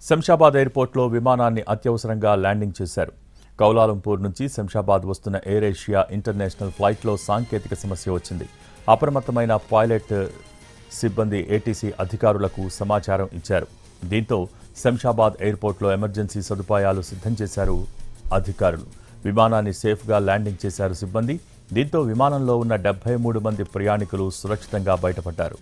శంషాబాద్ ఎయిర్పోర్ట్లో విమానాన్ని అత్యవసరంగా ల్యాండింగ్ చేశారు. కౌలాలంపూర్ నుంచి శంషాబాద్ వస్తున్న ఎయిర్ ఏషియా ఇంటర్నేషనల్ ఫ్లైట్లో సాంకేతిక సమస్య వచ్చింది. అప్రమత్తమైన పైలట్ సిబ్బంది ఏటీసీ అధికారులకు సమాచారం ఇచ్చారు. దీంతో శంషాబాద్ ఎయిర్పోర్ట్లో ఎమర్జెన్సీ సదుపాయాలు సిద్ధం చేశారు అధికారులు. విమానాన్ని సేఫ్గా ల్యాండింగ్ చేశారు సిబ్బంది. దీంతో విమానంలో ఉన్న 73 మంది ప్రయాణికులు సురక్షితంగా బయటపడ్డారు.